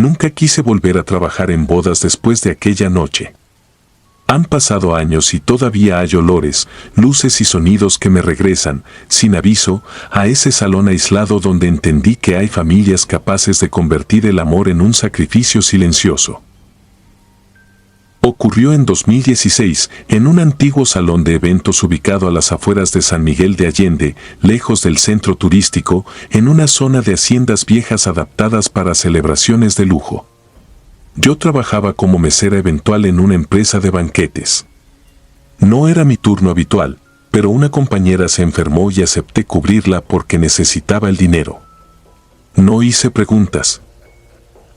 Nunca quise volver a trabajar en bodas después de aquella noche. Han pasado años y todavía hay olores, luces y sonidos que me regresan, sin aviso, a ese salón aislado donde entendí que hay familias capaces de convertir el amor en un sacrificio silencioso. Ocurrió en 2016, en un antiguo salón de eventos ubicado a las afueras de San Miguel de Allende, lejos del centro turístico, en una zona de haciendas viejas adaptadas para celebraciones de lujo. Yo trabajaba como mesera eventual en una empresa de banquetes. No era mi turno habitual, pero una compañera se enfermó y acepté cubrirla porque necesitaba el dinero. No hice preguntas.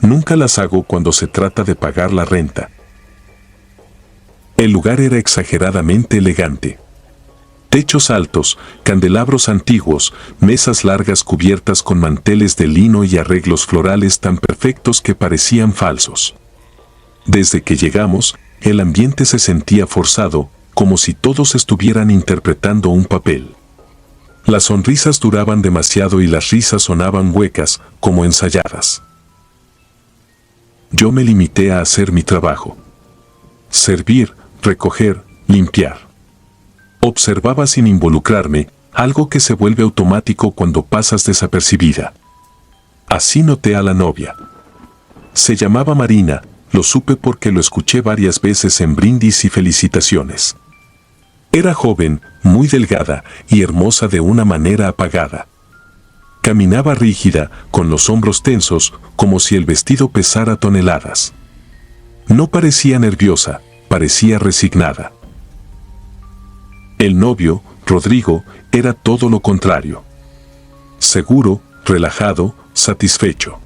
Nunca las hago cuando se trata de pagar la renta. El lugar era exageradamente elegante. Techos altos, candelabros antiguos, mesas largas cubiertas con manteles de lino y arreglos florales tan perfectos que parecían falsos. Desde que llegamos, el ambiente se sentía forzado, como si todos estuvieran interpretando un papel. Las sonrisas duraban demasiado y las risas sonaban huecas, como ensayadas. Yo me limité a hacer mi trabajo. Servir, recoger, limpiar. Observaba sin involucrarme, algo que se vuelve automático cuando pasas desapercibida. Así noté a la novia. Se llamaba Marina, lo supe porque lo escuché varias veces en brindis y felicitaciones. Era joven, muy delgada y hermosa de una manera apagada. Caminaba rígida, con los hombros tensos, como si el vestido pesara toneladas. No parecía nerviosa, parecía resignada. El novio, Rodrigo, era todo lo contrario. Seguro, relajado, satisfecho.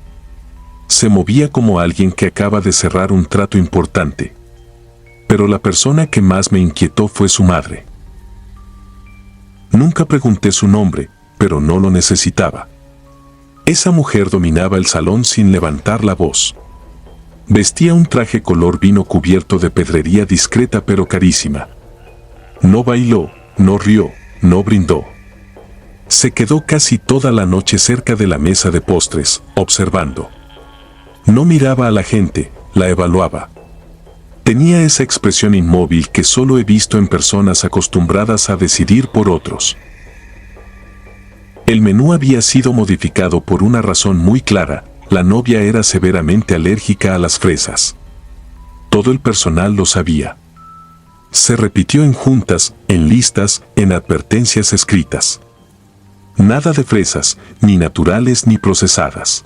Se movía como alguien que acaba de cerrar un trato importante. Pero la persona que más me inquietó fue su madre. Nunca pregunté su nombre, pero no lo necesitaba. Esa mujer dominaba el salón sin levantar la voz. Vestía un traje color vino cubierto de pedrería discreta pero carísima. No bailó, no rió, no brindó. Se quedó casi toda la noche cerca de la mesa de postres, observando. No miraba a la gente, la evaluaba. Tenía esa expresión inmóvil que solo he visto en personas acostumbradas a decidir por otros. El menú había sido modificado por una razón muy clara: la novia era severamente alérgica a las fresas. Todo el personal lo sabía. Se repitió en juntas, en listas, en advertencias escritas. Nada de fresas, ni naturales ni procesadas.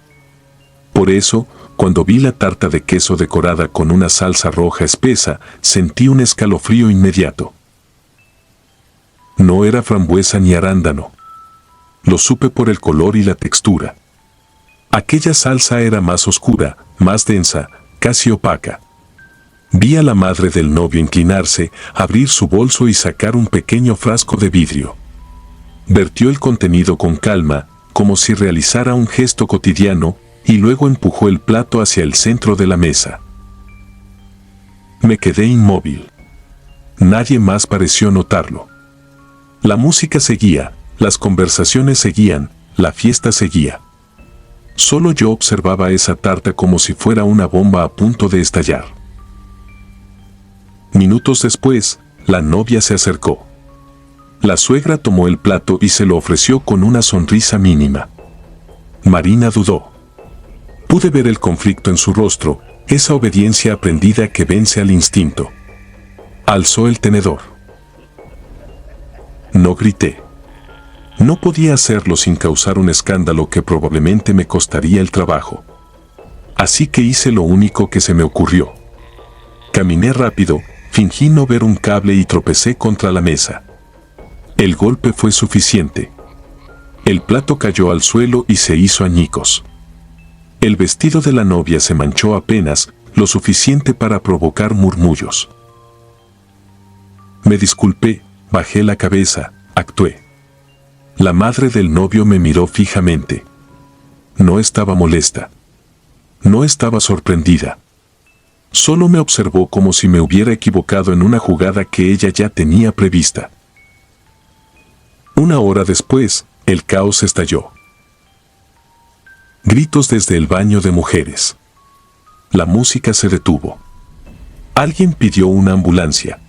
Por eso, cuando vi la tarta de queso decorada con una salsa roja espesa, sentí un escalofrío inmediato. No era frambuesa ni arándano. Lo supe por el color y la textura. Aquella salsa era más oscura, más densa, casi opaca. Vi a la madre del novio inclinarse, abrir su bolso y sacar un pequeño frasco de vidrio. Vertió el contenido con calma, como si realizara un gesto cotidiano, y luego empujó el plato hacia el centro de la mesa. Me quedé inmóvil. Nadie más pareció notarlo. La música seguía, las conversaciones seguían, la fiesta seguía. Solo yo observaba esa tarta como si fuera una bomba a punto de estallar. Minutos después, la novia se acercó. La suegra tomó el plato y se lo ofreció con una sonrisa mínima. Marina dudó. Pude ver el conflicto en su rostro, esa obediencia aprendida que vence al instinto. Alzó el tenedor. No grité. No podía hacerlo sin causar un escándalo que probablemente me costaría el trabajo. Así que hice lo único que se me ocurrió. Caminé rápido, fingí no ver un cable y tropecé contra la mesa. El golpe fue suficiente. El plato cayó al suelo y se hizo añicos. El vestido de la novia se manchó apenas, lo suficiente para provocar murmullos. Me disculpé, bajé la cabeza, actué. La madre del novio me miró fijamente. No estaba molesta. No estaba sorprendida. Solo me observó como si me hubiera equivocado en una jugada que ella ya tenía prevista. Una hora después, el caos estalló. Gritos desde el baño de mujeres. La música se detuvo. Alguien pidió una ambulancia.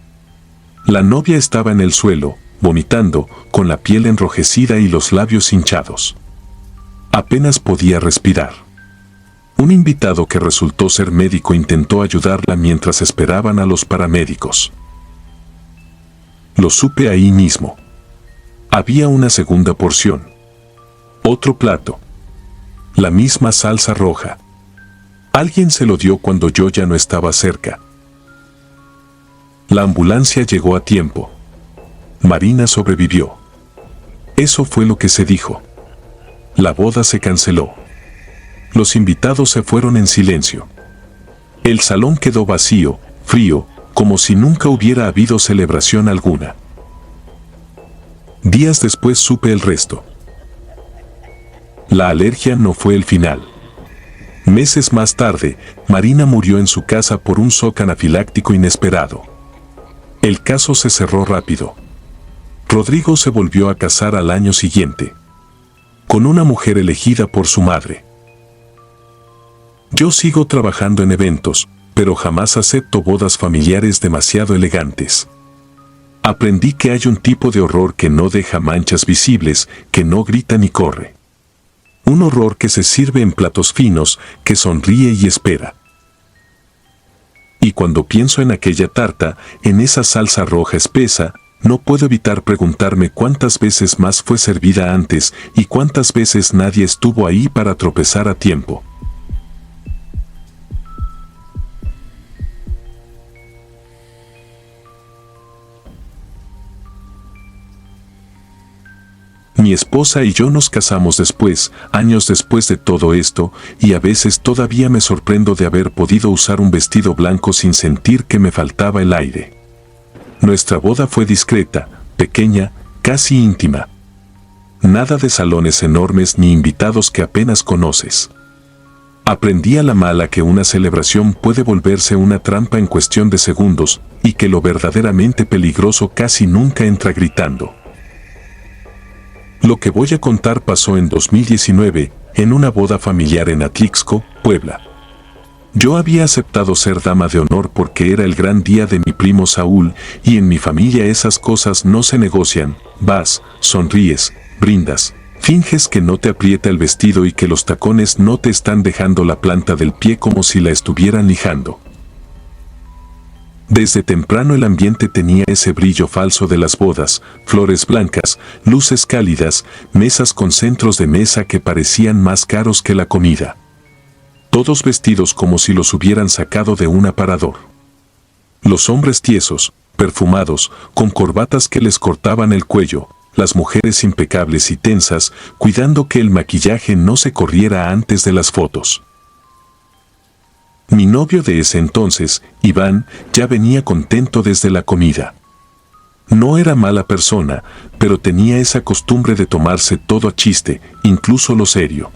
La novia estaba en el suelo, vomitando, con la piel enrojecida y los labios hinchados. Apenas podía respirar. Un invitado que resultó ser médico intentó ayudarla mientras esperaban a los paramédicos. Lo supe ahí mismo. Había una segunda porción. Otro plato. La misma salsa roja. Alguien se lo dio cuando yo ya no estaba cerca. La ambulancia llegó a tiempo. Marina sobrevivió. Eso fue lo que se dijo. La boda se canceló. Los invitados se fueron en silencio. El salón quedó vacío, frío, como si nunca hubiera habido celebración alguna. Días después supe el resto. La alergia no fue el final. Meses más tarde, Marina murió en su casa por un shock anafiláctico inesperado. El caso se cerró rápido. Rodrigo se volvió a casar al año siguiente, con una mujer elegida por su madre. Yo sigo trabajando en eventos, pero jamás acepto bodas familiares demasiado elegantes. Aprendí que hay un tipo de horror que no deja manchas visibles, que no grita ni corre. Un horror que se sirve en platos finos, que sonríe y espera. Y cuando pienso en aquella tarta, en esa salsa roja espesa, no puedo evitar preguntarme cuántas veces más fue servida antes y cuántas veces nadie estuvo ahí para tropezar a tiempo. Mi esposa y yo nos casamos después, años después de todo esto, y a veces todavía me sorprendo de haber podido usar un vestido blanco sin sentir que me faltaba el aire. Nuestra boda fue discreta, pequeña, casi íntima. Nada de salones enormes ni invitados que apenas conoces. Aprendí a la mala que una celebración puede volverse una trampa en cuestión de segundos, y que lo verdaderamente peligroso casi nunca entra gritando. Lo que voy a contar pasó en 2019, en una boda familiar en Atlixco, Puebla. Yo había aceptado ser dama de honor porque era el gran día de mi primo Saúl, y en mi familia esas cosas no se negocian. Vas, sonríes, brindas, finges que no te aprieta el vestido y que los tacones no te están dejando la planta del pie como si la estuvieran lijando. Desde temprano el ambiente tenía ese brillo falso de las bodas, flores blancas, luces cálidas, mesas con centros de mesa que parecían más caros que la comida. Todos vestidos como si los hubieran sacado de un aparador. Los hombres tiesos, perfumados, con corbatas que les cortaban el cuello, las mujeres impecables y tensas, cuidando que el maquillaje no se corriera antes de las fotos. Mi novio de ese entonces, Iván, ya venía contento desde la comida. No era mala persona, pero tenía esa costumbre de tomarse todo a chiste, incluso lo serio.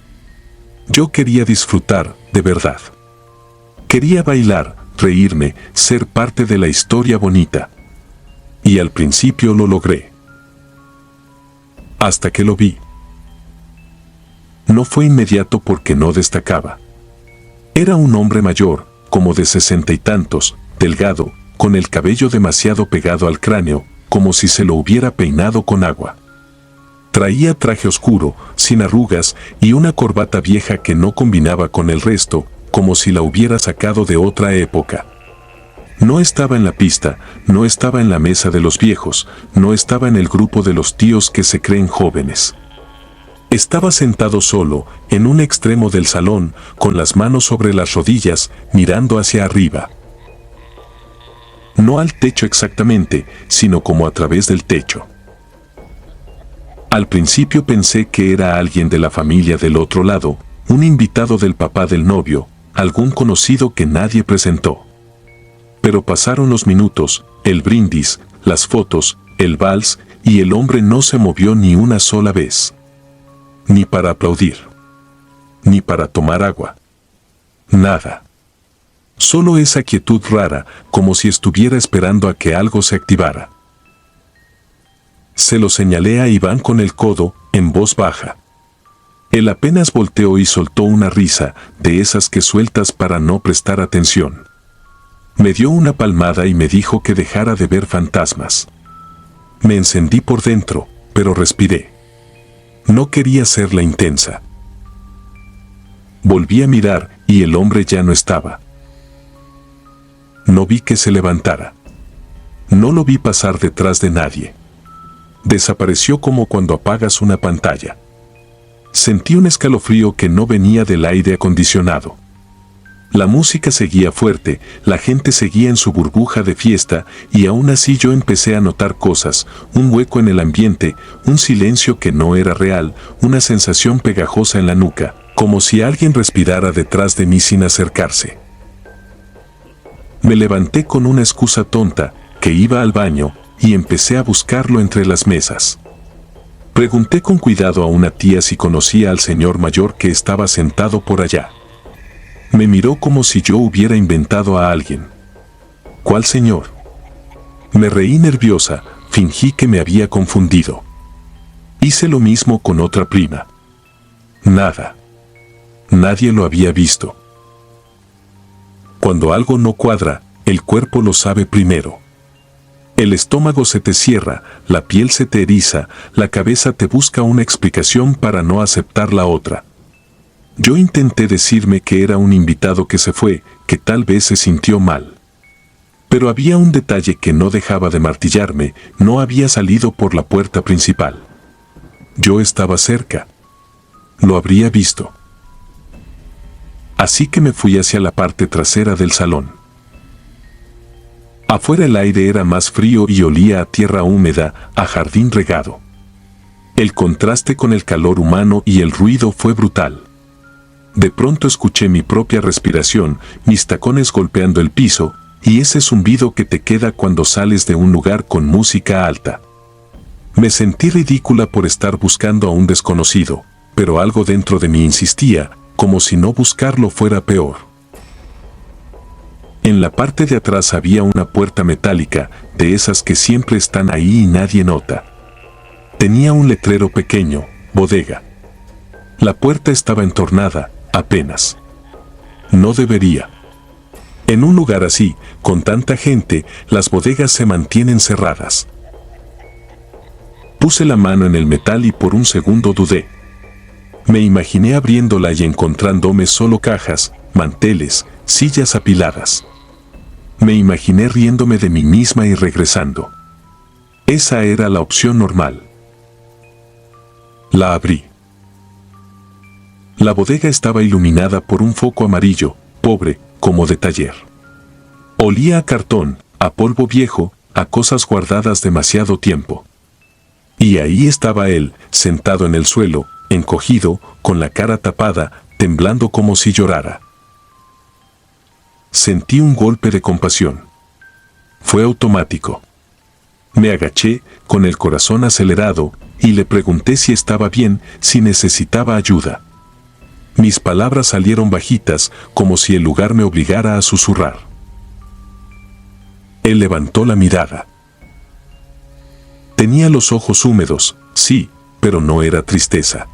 Yo quería disfrutar, de verdad. Quería bailar, reírme, ser parte de la historia bonita. Y al principio lo logré. Hasta que lo vi. No fue inmediato porque no destacaba. Era un hombre mayor, como de 60 y tantos, delgado, con el cabello demasiado pegado al cráneo, como si se lo hubiera peinado con agua. Traía traje oscuro, sin arrugas, y una corbata vieja que no combinaba con el resto, como si la hubiera sacado de otra época. No estaba en la pista, no estaba en la mesa de los viejos, no estaba en el grupo de los tíos que se creen jóvenes. Estaba sentado solo, en un extremo del salón, con las manos sobre las rodillas, mirando hacia arriba. No al techo exactamente, sino como a través del techo. Al principio pensé que era alguien de la familia del otro lado, un invitado del papá del novio, algún conocido que nadie presentó. Pero pasaron los minutos, el brindis, las fotos, el vals, y el hombre no se movió ni una sola vez. Ni para aplaudir. Ni para tomar agua. Nada. Solo esa quietud rara, como si estuviera esperando a que algo se activara. Se lo señalé a Iván con el codo, en voz baja. Él apenas volteó y soltó una risa, de esas que sueltas para no prestar atención. Me dio una palmada y me dijo que dejara de ver fantasmas. Me encendí por dentro, pero respiré. No quería ser la intensa. Volví a mirar y el hombre ya no estaba. No vi que se levantara. No lo vi pasar detrás de nadie. Desapareció como cuando apagas una pantalla. Sentí un escalofrío que no venía del aire acondicionado. La música seguía fuerte, la gente seguía en su burbuja de fiesta y aún así yo empecé a notar cosas, un hueco en el ambiente, un silencio que no era real, una sensación pegajosa en la nuca, como si alguien respirara detrás de mí sin acercarse. Me levanté con una excusa tonta, que iba al baño, y empecé a buscarlo entre las mesas. Pregunté con cuidado a una tía si conocía al señor mayor que estaba sentado por allá. Me miró como si yo hubiera inventado a alguien. ¿Cuál señor? Me reí nerviosa, fingí que me había confundido. Hice lo mismo con otra prima. Nada. Nadie lo había visto. Cuando algo no cuadra, el cuerpo lo sabe primero. El estómago se te cierra, la piel se te eriza, la cabeza te busca una explicación para no aceptar la otra. Yo intenté decirme que era un invitado que se fue, que tal vez se sintió mal. Pero había un detalle que no dejaba de martillarme, no había salido por la puerta principal. Yo estaba cerca. Lo habría visto. Así que me fui hacia la parte trasera del salón. Afuera el aire era más frío y olía a tierra húmeda, a jardín regado. El contraste con el calor humano y el ruido fue brutal. De pronto escuché mi propia respiración, mis tacones golpeando el piso, y ese zumbido que te queda cuando sales de un lugar con música alta. Me sentí ridícula por estar buscando a un desconocido, pero algo dentro de mí insistía, como si no buscarlo fuera peor. En la parte de atrás había una puerta metálica, de esas que siempre están ahí y nadie nota. Tenía un letrero pequeño, bodega. La puerta estaba entornada, apenas. No debería. En un lugar así, con tanta gente, las bodegas se mantienen cerradas. Puse la mano en el metal y por un segundo dudé. Me imaginé abriéndola y encontrándome solo cajas, manteles, sillas apiladas. Me imaginé riéndome de mí misma y regresando. Esa era la opción normal. La abrí. La bodega estaba iluminada por un foco amarillo, pobre, como de taller. Olía a cartón, a polvo viejo, a cosas guardadas demasiado tiempo. Y ahí estaba él, sentado en el suelo, encogido, con la cara tapada, temblando como si llorara. Sentí un golpe de compasión. Fue automático. Me agaché, con el corazón acelerado, y le pregunté si estaba bien, si necesitaba ayuda. Mis palabras salieron bajitas, como si el lugar me obligara a susurrar. Él levantó la mirada. Tenía los ojos húmedos, sí, pero no era tristeza.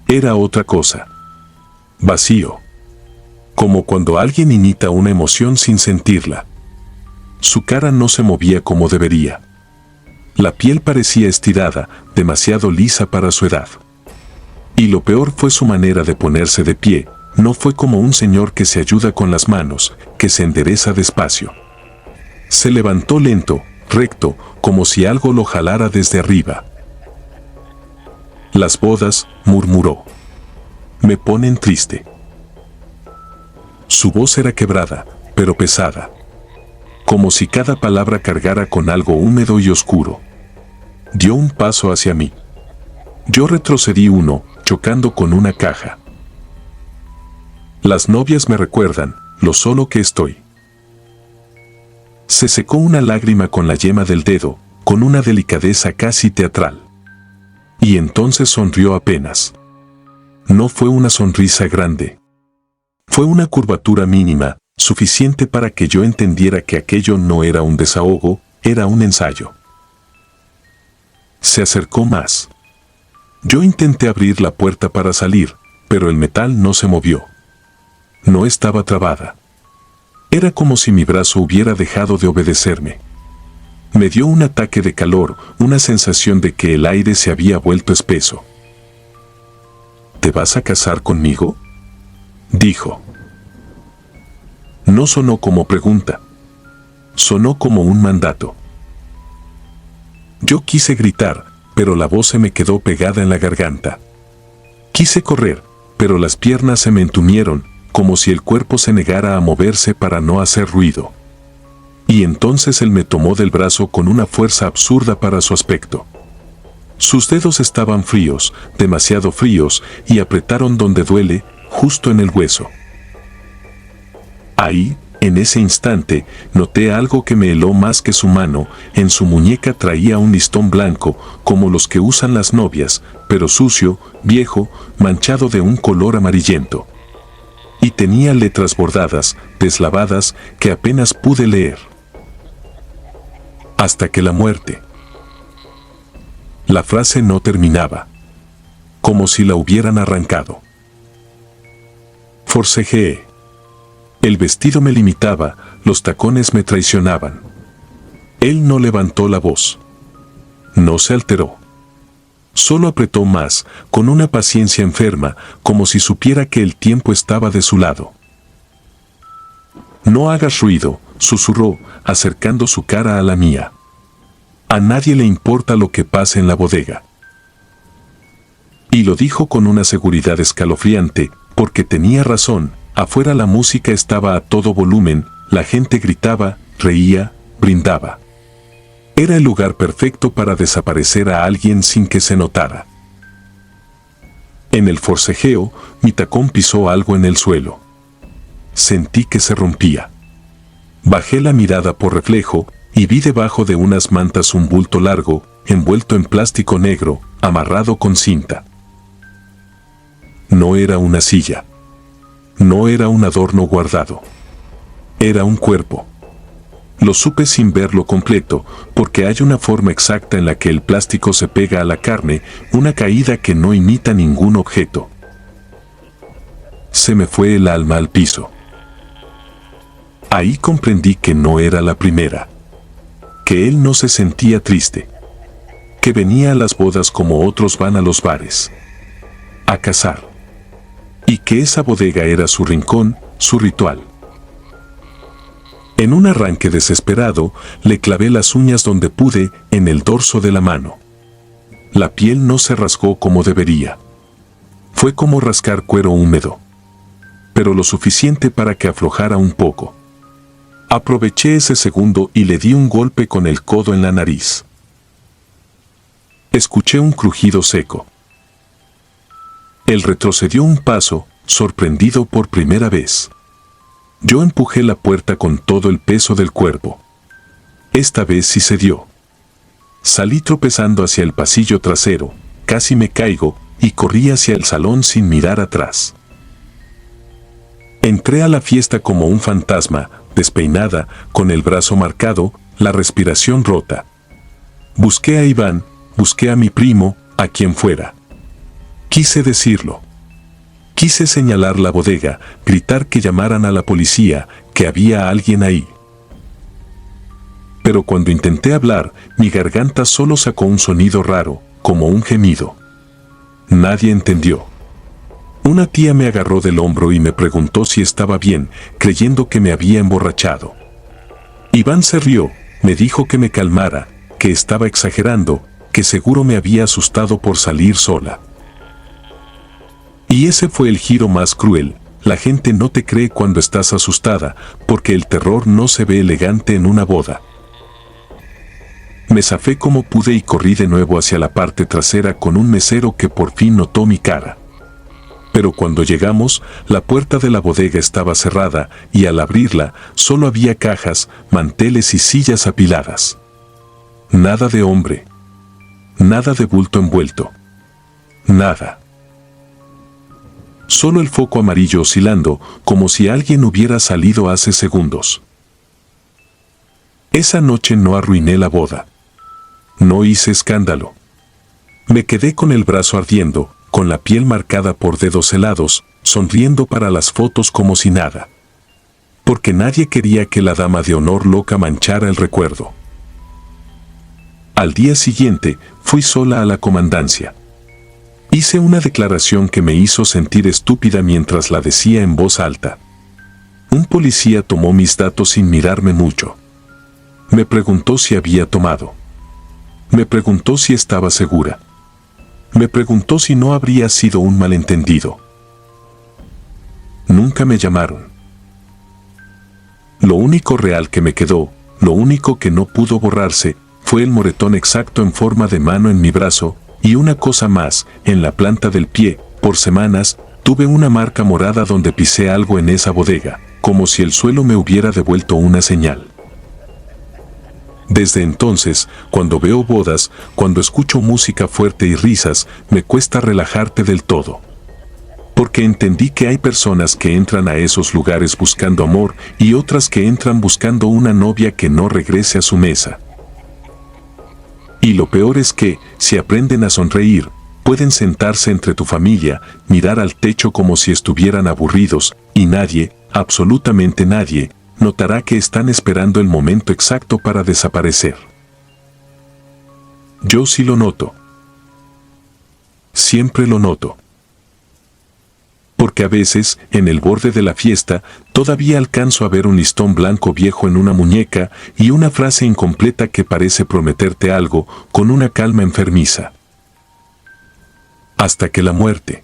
Era otra cosa. Vacío. Como cuando alguien imita una emoción sin sentirla. Su cara no se movía como debería. La piel parecía estirada, demasiado lisa para su edad. Y lo peor fue su manera de ponerse de pie, no fue como un señor que se ayuda con las manos, que se endereza despacio. Se levantó lento, recto, como si algo lo jalara desde arriba. Las bodas, murmuró. Me ponen triste. Su voz era quebrada, pero pesada. Como si cada palabra cargara con algo húmedo y oscuro. Dio un paso hacia mí. Yo retrocedí uno, chocando con una caja. Las novias me recuerdan lo solo que estoy. Se secó una lágrima con la yema del dedo, con una delicadeza casi teatral. Y entonces sonrió apenas. No fue una sonrisa grande. Fue una curvatura mínima, suficiente para que yo entendiera que aquello no era un desahogo, era un ensayo. Se acercó más. Yo intenté abrir la puerta para salir, pero el metal no se movió. No estaba trabada. Era como si mi brazo hubiera dejado de obedecerme. Me dio un ataque de calor, una sensación de que el aire se había vuelto espeso. ¿Te vas a casar conmigo?, dijo. No sonó como pregunta. Sonó como un mandato. Yo quise gritar, pero la voz se me quedó pegada en la garganta. Quise correr, pero las piernas se me entumieron, como si el cuerpo se negara a moverse para no hacer ruido. Y entonces él me tomó del brazo con una fuerza absurda para su aspecto. Sus dedos estaban fríos, demasiado fríos, y apretaron donde duele, justo en el hueso. Ahí, en ese instante, noté algo que me heló más que su mano. En su muñeca traía un listón blanco, como los que usan las novias, pero sucio, viejo, manchado de un color amarillento. Y tenía letras bordadas, deslavadas, que apenas pude leer. Hasta que la muerte. La frase no terminaba. Como si la hubieran arrancado. Forcejeé. El vestido me limitaba, los tacones me traicionaban. Él no levantó la voz. No se alteró. Solo apretó más, con una paciencia enferma, como si supiera que el tiempo estaba de su lado. No hagas ruido, susurró, acercando su cara a la mía. A nadie le importa lo que pase en la bodega. Y lo dijo con una seguridad escalofriante, porque tenía razón. Afuera la música estaba a todo volumen, la gente gritaba, reía, brindaba. Era el lugar perfecto para desaparecer a alguien sin que se notara. En el forcejeo, mi tacón pisó algo en el suelo. Sentí que se rompía. Bajé la mirada por reflejo y vi debajo de unas mantas un bulto largo, envuelto en plástico negro, amarrado con cinta. No era una silla. No era un adorno guardado. Era un cuerpo. Lo supe sin verlo completo, porque hay una forma exacta en la que el plástico se pega a la carne, una caída que no imita ningún objeto. Se me fue el alma al piso. Ahí comprendí que no era la primera. Que él no se sentía triste. Que venía a las bodas como otros van a los bares. A cazar. Y que esa bodega era su rincón, su ritual. En un arranque desesperado, le clavé las uñas donde pude, en el dorso de la mano. La piel no se rasgó como debería. Fue como rascar cuero húmedo. Pero lo suficiente para que aflojara un poco. Aproveché ese segundo y le di un golpe con el codo en la nariz. Escuché un crujido seco. Él retrocedió un paso, sorprendido por primera vez. Yo empujé la puerta con todo el peso del cuerpo. Esta vez sí se dio. Salí tropezando hacia el pasillo trasero, casi me caigo, y corrí hacia el salón sin mirar atrás. Entré a la fiesta como un fantasma, despeinada, con el brazo marcado, la respiración rota. Busqué a Iván, busqué a mi primo, a quien fuera. Quise decirlo. Quise señalar la bodega, gritar que llamaran a la policía, que había alguien ahí. Pero cuando intenté hablar, mi garganta solo sacó un sonido raro, como un gemido. Nadie entendió. Una tía me agarró del hombro y me preguntó si estaba bien, creyendo que me había emborrachado. Iván se rió, me dijo que me calmara, que estaba exagerando, que seguro me había asustado por salir sola. Y ese fue el giro más cruel. La gente no te cree cuando estás asustada, porque el terror no se ve elegante en una boda. Me zafé como pude y corrí de nuevo hacia la parte trasera con un mesero que por fin notó mi cara. Pero cuando llegamos, la puerta de la bodega estaba cerrada y al abrirla solo había cajas, manteles y sillas apiladas. Nada de hombre. Nada de bulto envuelto. Nada. Solo el foco amarillo oscilando, como si alguien hubiera salido hace segundos. Esa noche no arruiné la boda. No hice escándalo. Me quedé con el brazo ardiendo, con la piel marcada por dedos helados, sonriendo para las fotos como si nada. Porque nadie quería que la dama de honor loca manchara el recuerdo. Al día siguiente, fui sola a la comandancia. Hice una declaración que me hizo sentir estúpida mientras la decía en voz alta. Un policía tomó mis datos sin mirarme mucho. Me preguntó si había tomado. Me preguntó si estaba segura. Me preguntó si no habría sido un malentendido. Nunca me llamaron. Lo único real que me quedó, lo único que no pudo borrarse, fue el moretón exacto en forma de mano en mi brazo, y una cosa más, en la planta del pie. Por semanas, tuve una marca morada donde pisé algo en esa bodega, como si el suelo me hubiera devuelto una señal. Desde entonces, cuando veo bodas, cuando escucho música fuerte y risas, me cuesta relajarte del todo. Porque entendí que hay personas que entran a esos lugares buscando amor y otras que entran buscando una novia que no regrese a su mesa. Y lo peor es que, si aprenden a sonreír, pueden sentarse entre tu familia, mirar al techo como si estuvieran aburridos, y nadie, absolutamente nadie, notará que están esperando el momento exacto para desaparecer. Yo sí lo noto. Siempre lo noto. Porque a veces, en el borde de la fiesta, todavía alcanzo a ver un listón blanco viejo en una muñeca y una frase incompleta que parece prometerte algo, con una calma enfermiza. Hasta que la muerte.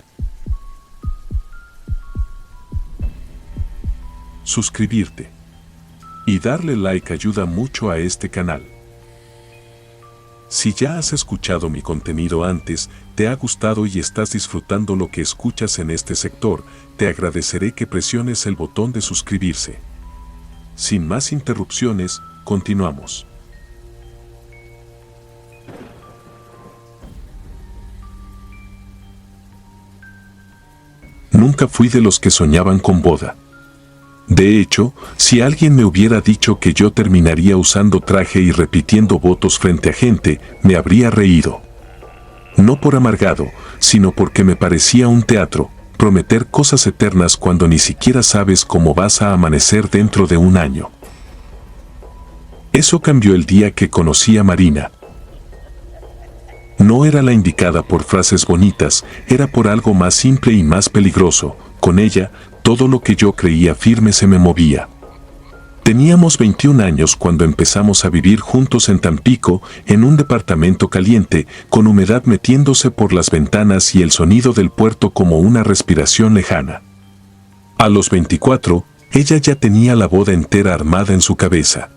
Suscribirte y darle like ayuda mucho a este canal. Si ya has escuchado mi contenido antes, te ha gustado y estás disfrutando lo que escuchas en este sector, te agradeceré que presiones el botón de suscribirse. Sin más interrupciones, continuamos. Nunca fui de los que soñaban con boda. De hecho, si alguien me hubiera dicho que yo terminaría usando traje y repitiendo votos frente a gente, me habría reído. No por amargado, sino porque me parecía un teatro, prometer cosas eternas cuando ni siquiera sabes cómo vas a amanecer dentro de un año. Eso cambió el día que conocí a Marina. No era la indicada por frases bonitas, era por algo más simple y más peligroso. Con ella, todo lo que yo creía firme se me movía. Teníamos 21 años cuando empezamos a vivir juntos en Tampico, en un departamento caliente, con humedad metiéndose por las ventanas y el sonido del puerto como una respiración lejana. A los 24, ella ya tenía la boda entera armada en su cabeza.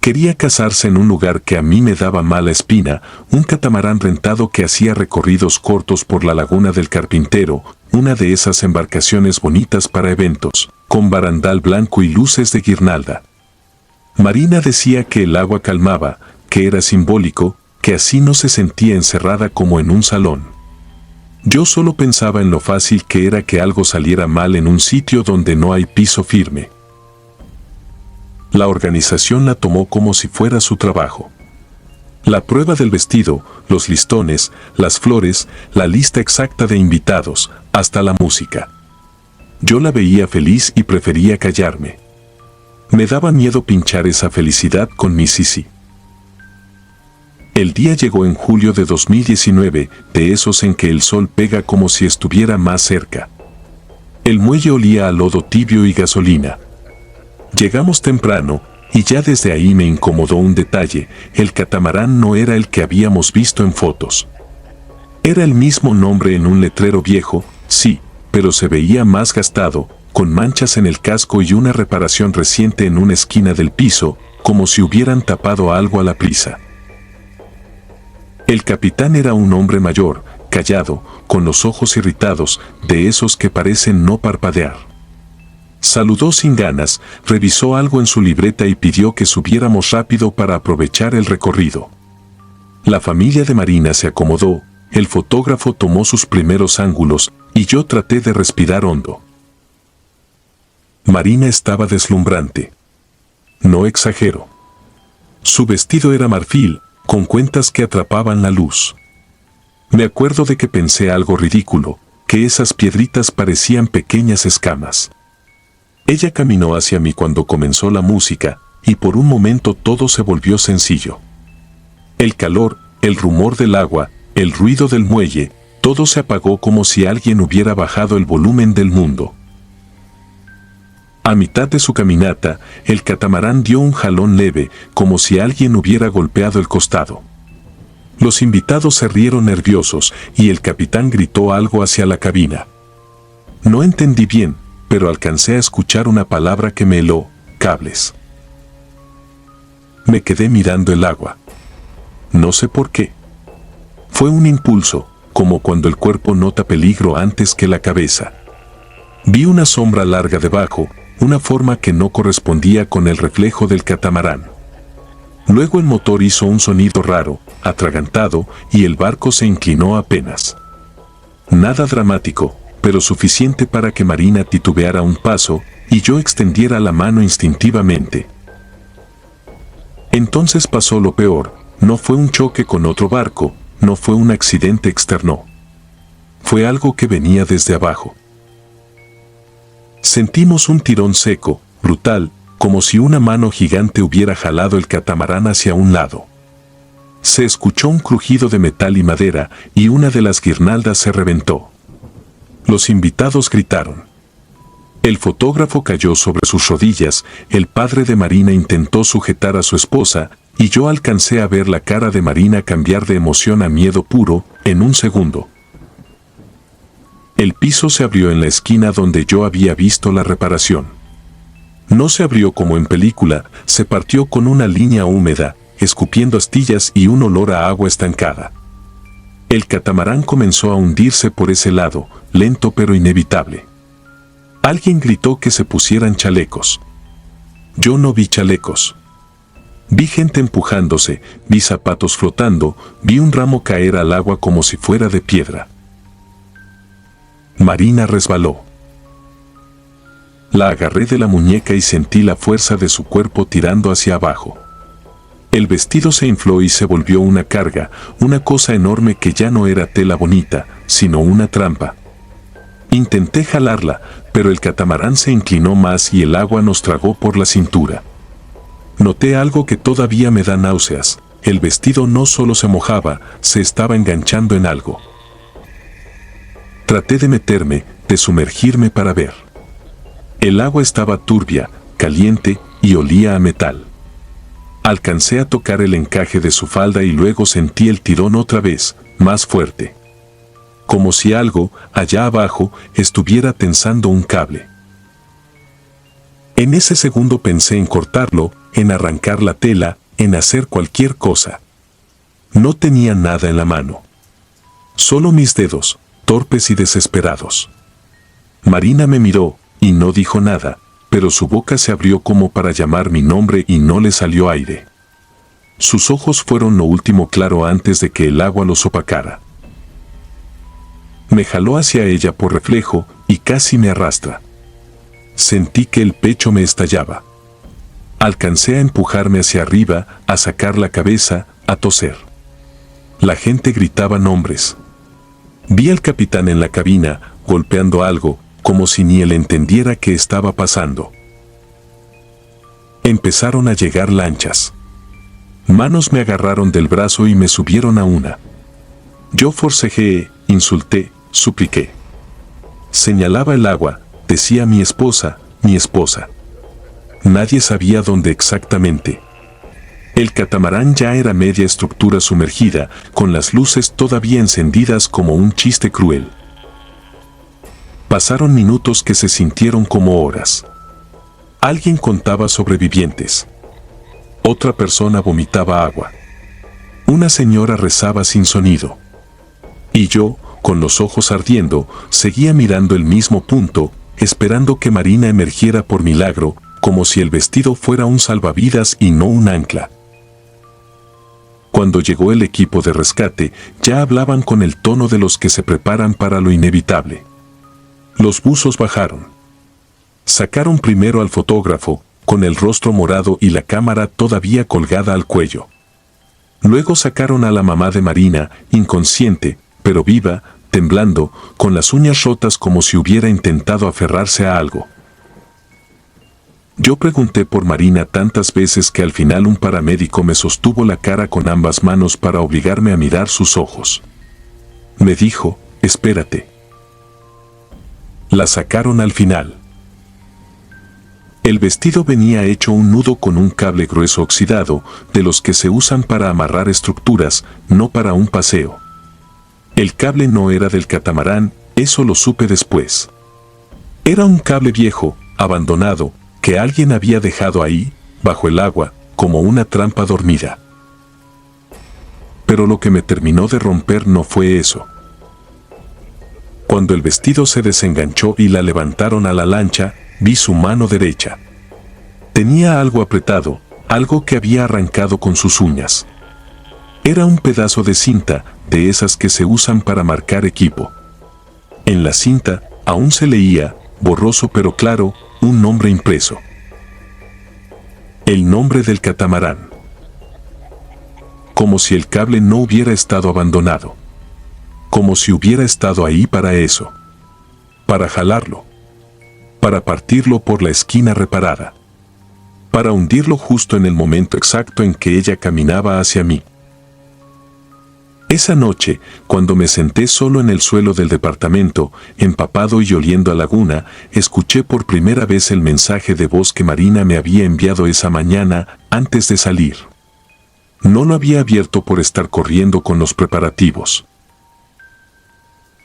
Quería casarse en un lugar que a mí me daba mala espina, un catamarán rentado que hacía recorridos cortos por la laguna del Carpintero, una de esas embarcaciones bonitas para eventos, con barandal blanco y luces de guirnalda. Marina decía que el agua calmaba, que era simbólico, que así no se sentía encerrada como en un salón. Yo solo pensaba en lo fácil que era que algo saliera mal en un sitio donde no hay piso firme. La organización la tomó como si fuera su trabajo. La prueba del vestido, los listones, las flores, la lista exacta de invitados, hasta la música. Yo la veía feliz y prefería callarme. Me daba miedo pinchar esa felicidad con mi Sisi. El día llegó en julio de 2019, de esos en que el sol pega como si estuviera más cerca. El muelle olía a lodo tibio y gasolina. Llegamos temprano, y ya desde ahí me incomodó un detalle: el catamarán no era el que habíamos visto en fotos. Era el mismo nombre en un letrero viejo, sí, pero se veía más gastado, con manchas en el casco y una reparación reciente en una esquina del piso, como si hubieran tapado algo a la prisa. El capitán era un hombre mayor, callado, con los ojos irritados, de esos que parecen no parpadear. Saludó sin ganas, revisó algo en su libreta y pidió que subiéramos rápido para aprovechar el recorrido. La familia de Marina se acomodó, el fotógrafo tomó sus primeros ángulos, y yo traté de respirar hondo. Marina estaba deslumbrante. No exagero. Su vestido era marfil, con cuentas que atrapaban la luz. Me acuerdo de que pensé algo ridículo, que esas piedritas parecían pequeñas escamas. Ella caminó hacia mí cuando comenzó la música, y por un momento todo se volvió sencillo. El calor, el rumor del agua, el ruido del muelle, todo se apagó como si alguien hubiera bajado el volumen del mundo. A mitad de su caminata, el catamarán dio un jalón leve, como si alguien hubiera golpeado el costado. Los invitados se rieron nerviosos y el capitán gritó algo hacia la cabina. No entendí bien, pero alcancé a escuchar una palabra que me heló: cables. Me quedé mirando el agua. No sé por qué. Fue un impulso, como cuando el cuerpo nota peligro antes que la cabeza. Vi una sombra larga debajo, una forma que no correspondía con el reflejo del catamarán. Luego el motor hizo un sonido raro, atragantado, y el barco se inclinó apenas. Nada dramático, pero suficiente para que Marina titubeara un paso, y yo extendiera la mano instintivamente. Entonces pasó lo peor: no fue un choque con otro barco, no fue un accidente externo. Fue algo que venía desde abajo. Sentimos un tirón seco, brutal, como si una mano gigante hubiera jalado el catamarán hacia un lado. Se escuchó un crujido de metal y madera, y una de las guirnaldas se reventó. Los invitados gritaron. El fotógrafo cayó sobre sus rodillas, el padre de Marina intentó sujetar a su esposa, y yo alcancé a ver la cara de Marina cambiar de emoción a miedo puro, en un segundo. El piso se abrió en la esquina donde yo había visto la reparación. No se abrió como en película, se partió con una línea húmeda, escupiendo astillas y un olor a agua estancada. El catamarán comenzó a hundirse por ese lado, lento pero inevitable. Alguien gritó que se pusieran chalecos. Yo no vi chalecos. Vi gente empujándose, vi zapatos flotando, vi un ramo caer al agua como si fuera de piedra. Marina resbaló. La agarré de la muñeca y sentí la fuerza de su cuerpo tirando hacia abajo. El vestido se infló y se volvió una carga, una cosa enorme que ya no era tela bonita, sino una trampa. Intenté jalarla, pero el catamarán se inclinó más y el agua nos tragó por la cintura. Noté algo que todavía me da náuseas: el vestido no solo se mojaba, se estaba enganchando en algo. Traté de meterme, de sumergirme para ver. El agua estaba turbia, caliente y olía a metal. Alcancé a tocar el encaje de su falda y luego sentí el tirón otra vez, más fuerte. Como si algo, allá abajo, estuviera tensando un cable. En ese segundo pensé en cortarlo, en arrancar la tela, en hacer cualquier cosa. No tenía nada en la mano. Solo mis dedos, torpes y desesperados. Marina me miró, y no dijo nada, pero su boca se abrió como para llamar mi nombre y no le salió aire. Sus ojos fueron lo último claro antes de que el agua los opacara. Me jaló hacia ella por reflejo y casi me arrastra. Sentí que el pecho me estallaba. Alcancé a empujarme hacia arriba, a sacar la cabeza, a toser. La gente gritaba nombres. Vi al capitán en la cabina, golpeando algo, como si ni él entendiera qué estaba pasando. Empezaron a llegar lanchas. Manos me agarraron del brazo y me subieron a una. Yo forcejeé, insulté, supliqué. Señalaba el agua, decía mi esposa, mi esposa. Nadie sabía dónde exactamente. El catamarán ya era media estructura sumergida, con las luces todavía encendidas como un chiste cruel. Pasaron minutos que se sintieron como horas. Alguien contaba sobrevivientes. Otra persona vomitaba agua. Una señora rezaba sin sonido. Y yo, con los ojos ardiendo, seguía mirando el mismo punto, esperando que Marina emergiera por milagro, como si el vestido fuera un salvavidas y no un ancla. Cuando llegó el equipo de rescate, ya hablaban con el tono de los que se preparan para lo inevitable. Los buzos bajaron. Sacaron primero al fotógrafo, con el rostro morado y la cámara todavía colgada al cuello. Luego sacaron a la mamá de Marina, inconsciente, pero viva, temblando, con las uñas rotas como si hubiera intentado aferrarse a algo. Yo pregunté por Marina tantas veces que al final un paramédico me sostuvo la cara con ambas manos para obligarme a mirar sus ojos. Me dijo, espérate. La sacaron al final. El vestido venía hecho un nudo con un cable grueso oxidado, de los que se usan para amarrar estructuras, no para un paseo. El cable no era del catamarán, eso lo supe después. Era un cable viejo, abandonado, que alguien había dejado ahí, bajo el agua, como una trampa dormida. Pero lo que me terminó de romper no fue eso. Cuando el vestido se desenganchó y la levantaron a la lancha, vi su mano derecha. Tenía algo apretado, algo que había arrancado con sus uñas. Era un pedazo de cinta, de esas que se usan para marcar equipo. En la cinta, aún se leía, borroso pero claro, un nombre impreso. El nombre del catamarán. Como si el cable no hubiera estado abandonado. Como si hubiera estado ahí para eso. Para jalarlo. Para partirlo por la esquina reparada. Para hundirlo justo en el momento exacto en que ella caminaba hacia mí. Esa noche, cuando me senté solo en el suelo del departamento, empapado y oliendo a laguna, escuché por primera vez el mensaje de voz que Marina me había enviado esa mañana antes de salir. No lo había abierto por estar corriendo con los preparativos.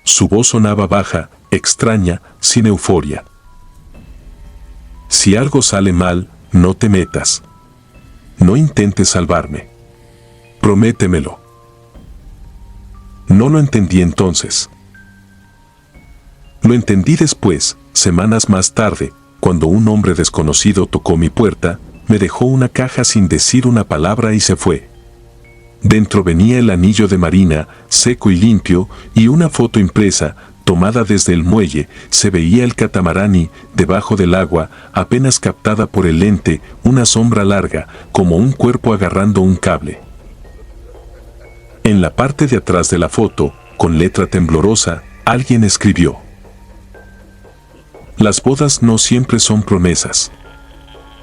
Su voz sonaba baja, extraña, sin euforia. Si algo sale mal, no te metas. No intentes salvarme. Prométemelo. No lo entendí entonces. Lo entendí después, semanas más tarde, cuando un hombre desconocido tocó mi puerta, me dejó una caja sin decir una palabra y se fue. Dentro venía el anillo de Marina, seco y limpio, y una foto impresa, tomada desde el muelle. Se veía el catamarán y, debajo del agua, apenas captada por el lente, una sombra larga, como un cuerpo agarrando un cable. En la parte de atrás de la foto, con letra temblorosa, alguien escribió: las bodas no siempre son promesas.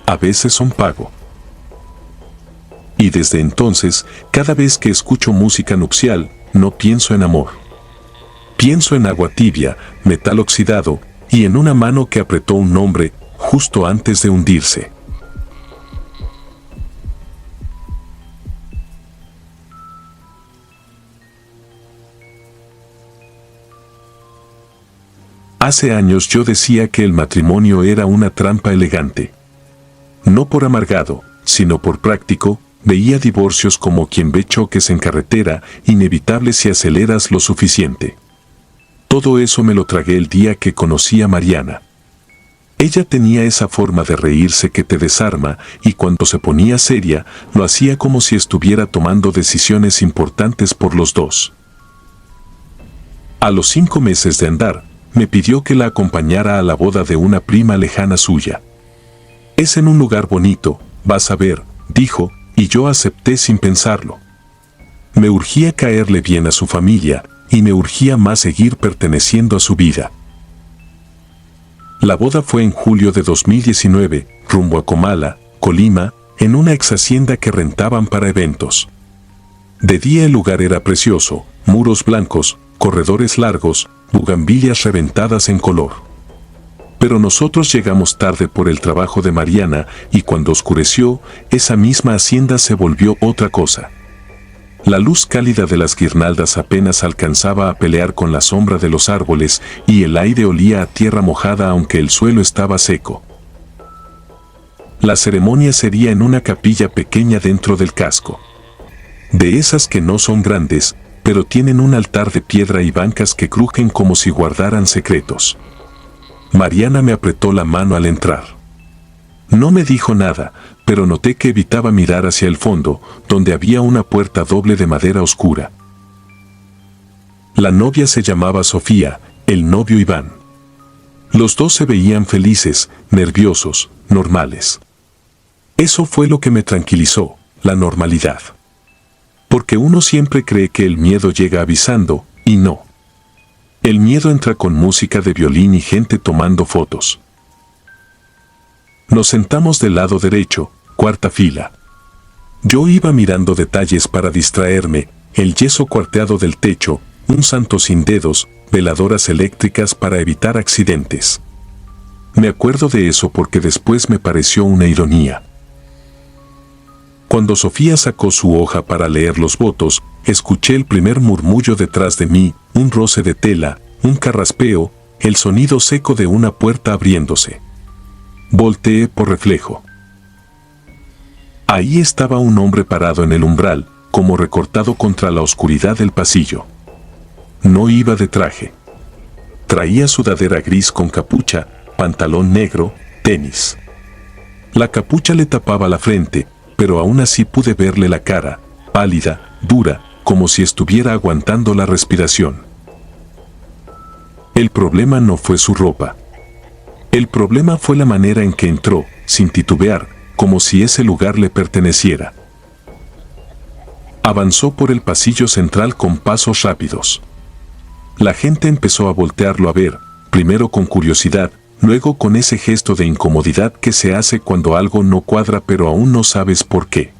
A veces son pago. Y desde entonces, cada vez que escucho música nupcial, no pienso en amor. Pienso en agua tibia, metal oxidado, y en una mano que apretó un nombre, justo antes de hundirse. Hace años yo decía que el matrimonio era una trampa elegante. No por amargado, sino por práctico, veía divorcios como quien ve choques en carretera, inevitables si aceleras lo suficiente. Todo eso me lo tragué el día que conocí a Mariana. Ella tenía esa forma de reírse que te desarma, y cuando se ponía seria, lo hacía como si estuviera tomando decisiones importantes por los dos. A los 5 meses de andar, me pidió que la acompañara a la boda de una prima lejana suya. Es en un lugar bonito, vas a ver, dijo, y yo acepté sin pensarlo. Me urgía caerle bien a su familia, y me urgía más seguir perteneciendo a su vida. La boda fue en julio de 2019, rumbo a Comala, Colima, en una ex hacienda que rentaban para eventos. De día el lugar era precioso, muros blancos, corredores largos, bugambillas reventadas en color. Pero nosotros llegamos tarde por el trabajo de Mariana, y cuando oscureció, esa misma hacienda se volvió otra cosa. La luz cálida de las guirnaldas apenas alcanzaba a pelear con la sombra de los árboles, y el aire olía a tierra mojada aunque el suelo estaba seco. La ceremonia sería en una capilla pequeña dentro del casco. De esas que no son grandes, pero tienen un altar de piedra y bancas que crujen como si guardaran secretos. Mariana me apretó la mano al entrar. No me dijo nada, pero noté que evitaba mirar hacia el fondo, donde había una puerta doble de madera oscura. La novia se llamaba Sofía, el novio Iván. Los dos se veían felices, nerviosos, normales. Eso fue lo que me tranquilizó, la normalidad. Porque uno siempre cree que el miedo llega avisando, y no. El miedo entra con música de violín y gente tomando fotos. Nos sentamos del lado derecho, cuarta fila. Yo iba mirando detalles para distraerme, el yeso cuarteado del techo, un santo sin dedos, veladoras eléctricas para evitar accidentes. Me acuerdo de eso porque después me pareció una ironía. Cuando Sofía sacó su hoja para leer los votos, escuché el primer murmullo detrás de mí, un roce de tela, un carraspeo, el sonido seco de una puerta abriéndose. Volteé por reflejo. Ahí estaba un hombre parado en el umbral, como recortado contra la oscuridad del pasillo. No iba de traje. Traía sudadera gris con capucha, pantalón negro, tenis. La capucha le tapaba la frente, pero aún así pude verle la cara, pálida, dura, como si estuviera aguantando la respiración. El problema no fue su ropa. El problema fue la manera en que entró, sin titubear, como si ese lugar le perteneciera. Avanzó por el pasillo central con pasos rápidos. La gente empezó a voltearlo a ver, primero con curiosidad, luego con ese gesto de incomodidad que se hace cuando algo no cuadra pero aún no sabes por qué.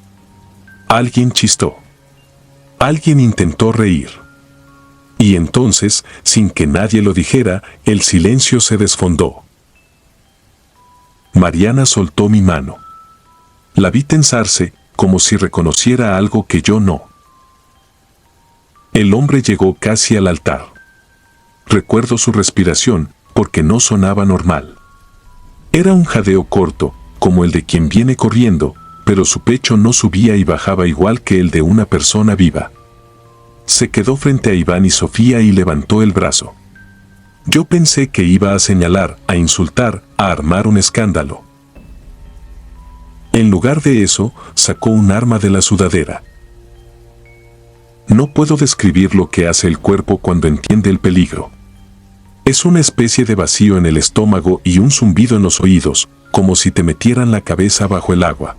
Alguien chistó. Alguien intentó reír. Y entonces, sin que nadie lo dijera, el silencio se desfondó. Mariana soltó mi mano. La vi tensarse, como si reconociera algo que yo no. El hombre llegó casi al altar. Recuerdo su respiración, porque no sonaba normal. Era un jadeo corto, como el de quien viene corriendo, pero su pecho no subía y bajaba igual que el de una persona viva. Se quedó frente a Iván y Sofía y levantó el brazo. Yo pensé que iba a señalar, a insultar, a armar un escándalo. En lugar de eso, sacó un arma de la sudadera. No puedo describir lo que hace el cuerpo cuando entiende el peligro. Es una especie de vacío en el estómago y un zumbido en los oídos, como si te metieran la cabeza bajo el agua.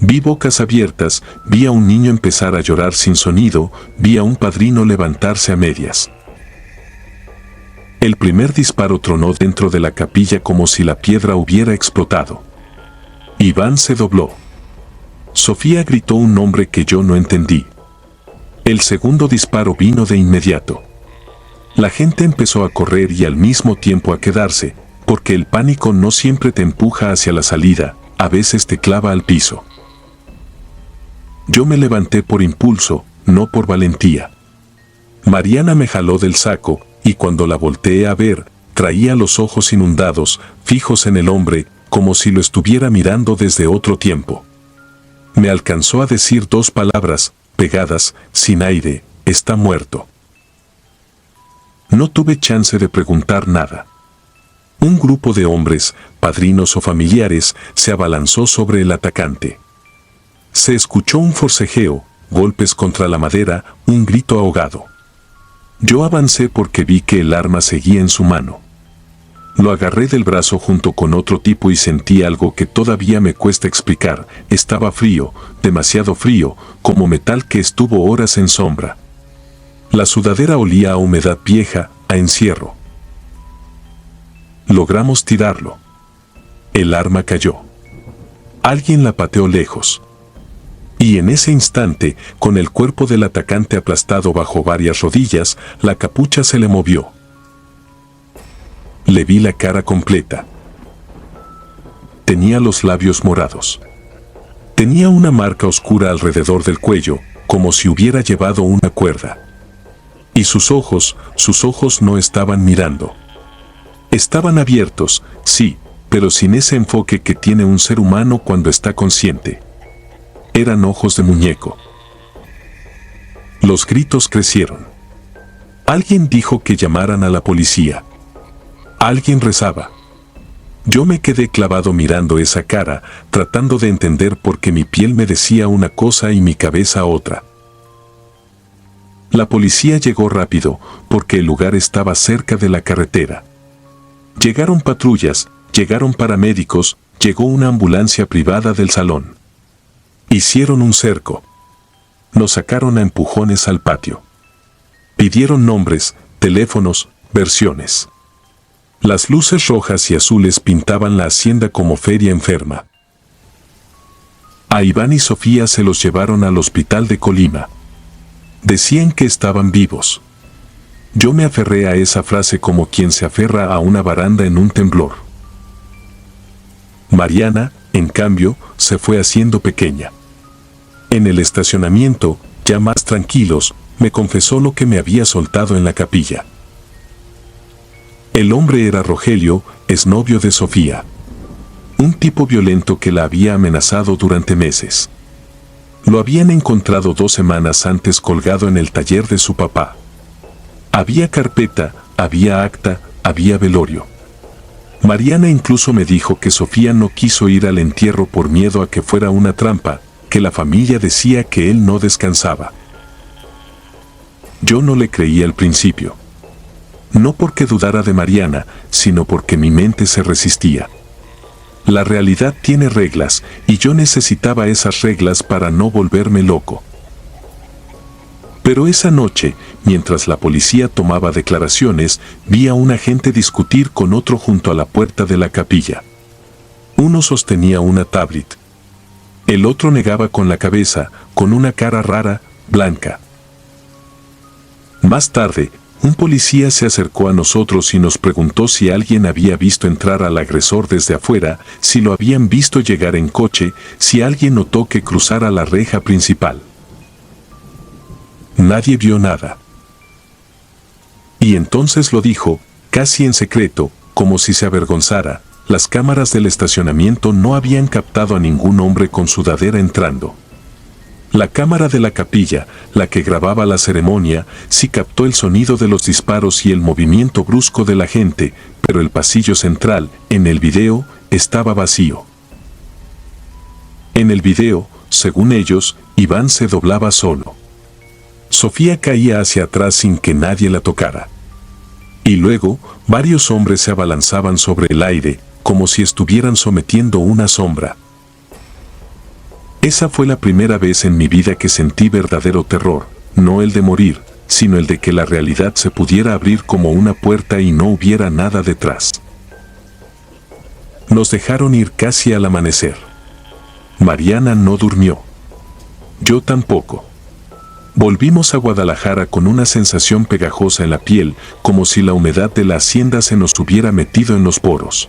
Vi bocas abiertas, vi a un niño empezar a llorar sin sonido, vi a un padrino levantarse a medias. El primer disparo tronó dentro de la capilla como si la piedra hubiera explotado. Iván se dobló. Sofía gritó un nombre que yo no entendí. El segundo disparo vino de inmediato. La gente empezó a correr y al mismo tiempo a quedarse, porque el pánico no siempre te empuja hacia la salida, a veces te clava al piso. Yo me levanté por impulso, no por valentía. Mariana me jaló del saco, y cuando la volteé a ver, traía los ojos inundados, fijos en el hombre, como si lo estuviera mirando desde otro tiempo. Me alcanzó a decir dos palabras, pegadas, sin aire: está muerto. No tuve chance de preguntar nada. Un grupo de hombres, padrinos o familiares, se abalanzó sobre el atacante. Se escuchó un forcejeo, golpes contra la madera, un grito ahogado. Yo avancé porque vi que el arma seguía en su mano. Lo agarré del brazo junto con otro tipo y sentí algo que todavía me cuesta explicar. Estaba frío, demasiado frío, como metal que estuvo horas en sombra. La sudadera olía a humedad vieja, a encierro. Logramos tirarlo. El arma cayó. Alguien la pateó lejos. Y en ese instante, con el cuerpo del atacante aplastado bajo varias rodillas, la capucha se le movió. Le vi la cara completa. Tenía los labios morados. Tenía una marca oscura alrededor del cuello, como si hubiera llevado una cuerda. Y sus ojos no estaban mirando. Estaban abiertos, sí, pero sin ese enfoque que tiene un ser humano cuando está consciente. Eran ojos de muñeco. Los gritos crecieron. Alguien dijo que llamaran a la policía. Alguien rezaba. Yo me quedé clavado mirando esa cara, tratando de entender por qué mi piel me decía una cosa y mi cabeza otra. La policía llegó rápido, porque el lugar estaba cerca de la carretera. Llegaron patrullas, llegaron paramédicos, llegó una ambulancia privada del salón. Hicieron un cerco. Nos sacaron a empujones al patio. Pidieron nombres, teléfonos, versiones. Las luces rojas y azules pintaban la hacienda como feria enferma. A Iván y Sofía se los llevaron al hospital de Colima. Decían que estaban vivos. Yo me aferré a esa frase como quien se aferra a una baranda en un temblor. Mariana, en cambio, se fue haciendo pequeña. En el estacionamiento, ya más tranquilos, me confesó lo que me había soltado en la capilla. El hombre era Rogelio, exnovio de Sofía. Un tipo violento que la había amenazado durante meses. Lo habían encontrado 2 semanas antes colgado en el taller de su papá. Había carpeta, había acta, había velorio. Mariana incluso me dijo que Sofía no quiso ir al entierro por miedo a que fuera una trampa, que la familia decía que él no descansaba. Yo no le creí al principio. No porque dudara de Mariana, sino porque mi mente se resistía. La realidad tiene reglas, y yo necesitaba esas reglas para no volverme loco. Pero esa noche, mientras la policía tomaba declaraciones, vi a un agente discutir con otro junto a la puerta de la capilla. Uno sostenía una tablet. El otro negaba con la cabeza, con una cara rara, blanca. Más tarde, un policía se acercó a nosotros y nos preguntó si alguien había visto entrar al agresor desde afuera, si lo habían visto llegar en coche, si alguien notó que cruzara la reja principal. Nadie vio nada. Y entonces lo dijo, casi en secreto, como si se avergonzara, las cámaras del estacionamiento no habían captado a ningún hombre con sudadera entrando. La cámara de la capilla, la que grababa la ceremonia, sí captó el sonido de los disparos y el movimiento brusco de la gente, pero el pasillo central, en el video, estaba vacío. En el video, según ellos, Iván se doblaba solo. Sofía caía hacia atrás sin que nadie la tocara. Y luego, varios hombres se abalanzaban sobre el aire, como si estuvieran sometiendo una sombra. Esa fue la primera vez en mi vida que sentí verdadero terror, no el de morir, sino el de que la realidad se pudiera abrir como una puerta y no hubiera nada detrás. Nos dejaron ir casi al amanecer. Mariana no durmió. Yo tampoco. Volvimos a Guadalajara con una sensación pegajosa en la piel, como si la humedad de la hacienda se nos hubiera metido en los poros.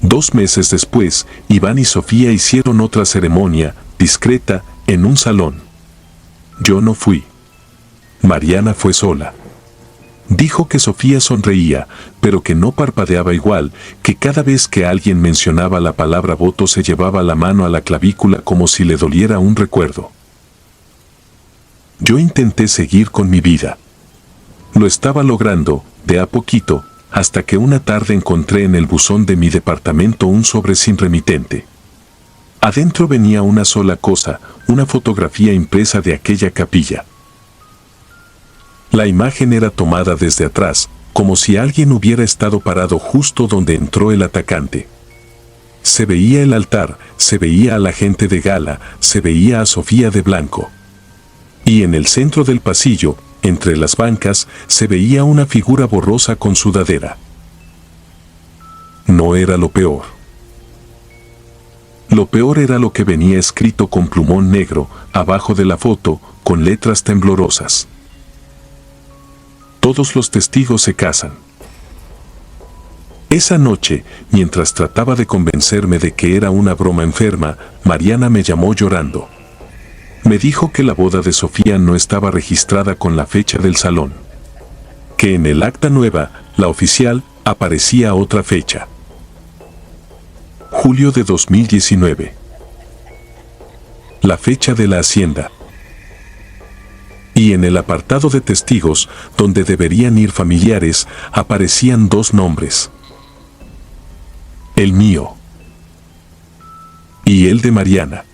2 meses después, Iván y Sofía hicieron otra ceremonia, discreta, en un salón. Yo no fui. Mariana fue sola. Dijo que Sofía sonreía, pero que no parpadeaba igual, que cada vez que alguien mencionaba la palabra voto se llevaba la mano a la clavícula como si le doliera un recuerdo. Yo intenté seguir con mi vida. Lo estaba logrando, de a poquito, hasta que una tarde encontré en el buzón de mi departamento un sobre sin remitente. Adentro venía una sola cosa, una fotografía impresa de aquella capilla. La imagen era tomada desde atrás, como si alguien hubiera estado parado justo donde entró el atacante. Se veía el altar, se veía a la gente de gala, se veía a Sofía de blanco. Y en el centro del pasillo, entre las bancas, se veía una figura borrosa con sudadera. No era lo peor. Lo peor era lo que venía escrito con plumón negro, abajo de la foto, con letras temblorosas. Todos los testigos se casan. Esa noche, mientras trataba de convencerme de que era una broma enferma, Mariana me llamó llorando. Me dijo que la boda de Sofía no estaba registrada con la fecha del salón. Que en el acta nueva, la oficial, aparecía otra fecha. Julio de 2019. La fecha de la hacienda. Y en el apartado de testigos, donde deberían ir familiares, aparecían 2 nombres. El mío. Y el de Mariana.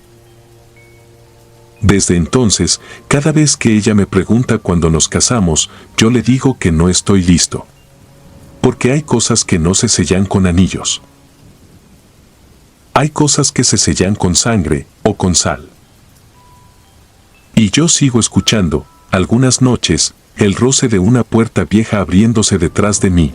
Desde entonces, cada vez que ella me pregunta cuándo nos casamos, yo le digo que no estoy listo. Porque hay cosas que no se sellan con anillos. Hay cosas que se sellan con sangre o con sal. Y yo sigo escuchando, algunas noches, el roce de una puerta vieja abriéndose detrás de mí.